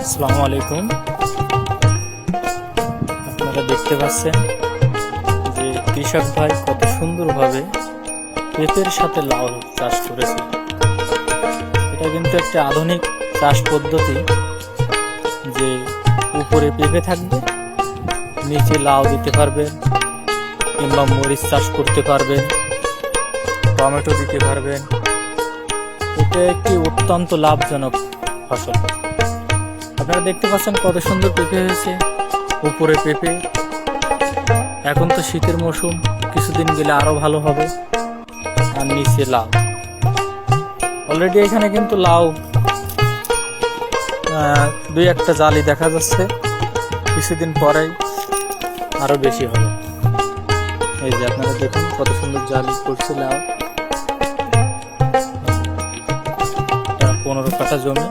আসসালামু আলাইকুম। আপনারা দেখতে পাচ্ছেন যে কৃষক ভাই কত সুন্দরভাবে পেঁপের সাথে লাউ চাষ করেছে। এটা কিন্তু একটা আধুনিক চাষ পদ্ধতি, যে উপরে পেঁপে থাকবে, নিচে লাউ দিতে পারবেন, কিংবা মরিচ চাষ করতে পারবেন, টমেটো দিতে পারবেন। এটা একটি অত্যন্ত লাভজনক ফসল। আপনারা দেখতে পাচ্ছেন কত সুন্দর পেঁপে হয়েছে। উপরে পেঁপে, এখন তো শীতের মৌসুম, কিছুদিন গেলে আরো ভালো হবে। আর নিচে লাউ। অলরেডি এখানে কিন্তু লাউ দুই একটা জালি দেখা যাচ্ছে, কিছুদিন পরেই আরো বেশি হবে। এই যে আপনারা দেখুন কত সুন্দর জালি করছে লাউ। 15 কাঠা জমি।